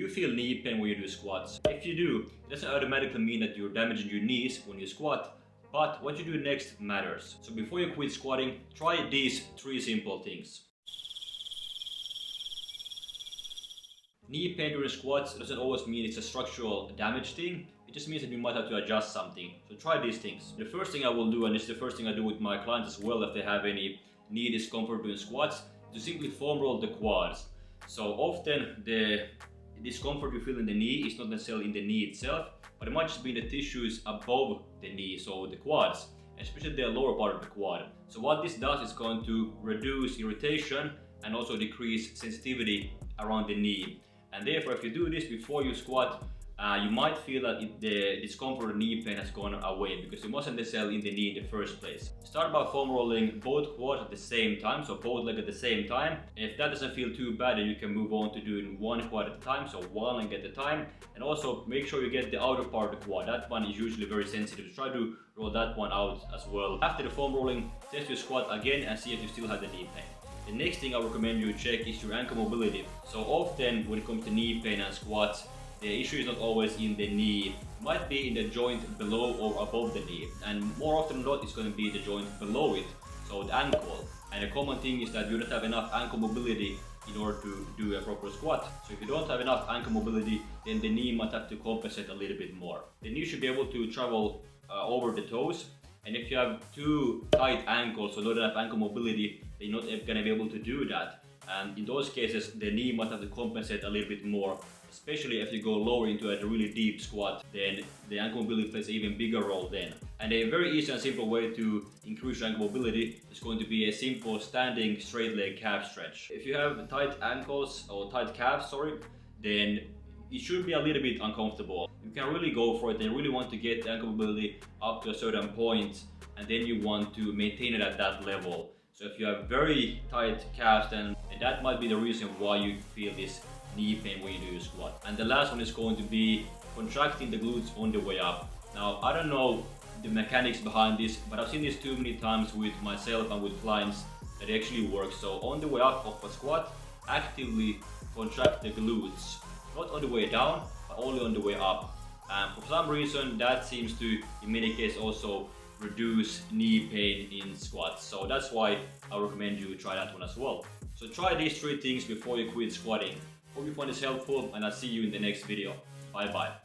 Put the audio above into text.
you feel knee pain when you do squats? If you do, it doesn't automatically mean that you're damaging your knees when you squat, but what you do next matters. So before you quit squatting, try these 3 simple things. Knee pain during squats doesn't always mean it's a structural damage thing. It just means that you might have to adjust something. So try these things. The first thing I will do, and this is the first thing I do with my clients as well if they have any knee discomfort during squats, to simply foam roll the quads. So often the discomfort you feel in the knee is not necessarily in the knee itself, but it might just be in the tissues above the knee, so the quads, especially the lower part of the quad. So what this does is going to reduce irritation and also decrease sensitivity around the knee. And therefore, if you do this before you squat, you might feel that the discomfort or knee pain has gone away because it wasn't necessarily in the knee in the first place. Start by foam rolling both quads at the same time, so both legs at the same time. And if that doesn't feel too bad, then you can move on to doing one quad at a time, so one leg at a time. And also make sure you get the outer part of the quad. That one is usually very sensitive, so try to roll that one out as well. After the foam rolling, test your squat again and see if you still have the knee pain. The next thing I recommend you check is your ankle mobility. So often when it comes to knee pain and squats, the issue is not always in the knee. It might be in the joint below or above the knee. And more often than not, it's going to be the joint below it, so the ankle. And a common thing is that you don't have enough ankle mobility in order to do a proper squat. So if you don't have enough ankle mobility, then the knee might have to compensate a little bit more. The knee should be able to travel over the toes. And if you have too tight ankles, so not enough ankle mobility, then you're not going to be able to do that. And in those cases, the knee might have to compensate a little bit more, especially if you go lower into a really deep squat, then the ankle mobility plays an even bigger role then. And a very easy and simple way to increase your ankle mobility is going to be a simple standing straight leg calf stretch. If you have tight ankles or tight calves, then it should be a little bit uncomfortable. You can really go for it and really want to get the ankle mobility up to a certain point, and then you want to maintain it at that level. So if you have very tight calves, then that might be the reason why you feel this knee pain when you do your squat. And the last one is going to be contracting the glutes on the way up. Now, I don't know the mechanics behind this, but I've seen this too many times with myself and with clients that it actually works. So on the way up of a squat, actively contract the glutes. Not on the way down, but only on the way up. And for some reason, that seems to, in many cases, also reduce knee pain in squats. So that's why I recommend you try that one as well. So try these 3 things before you quit squatting. Hope you find this helpful, and I'll see you in the next video. Bye bye.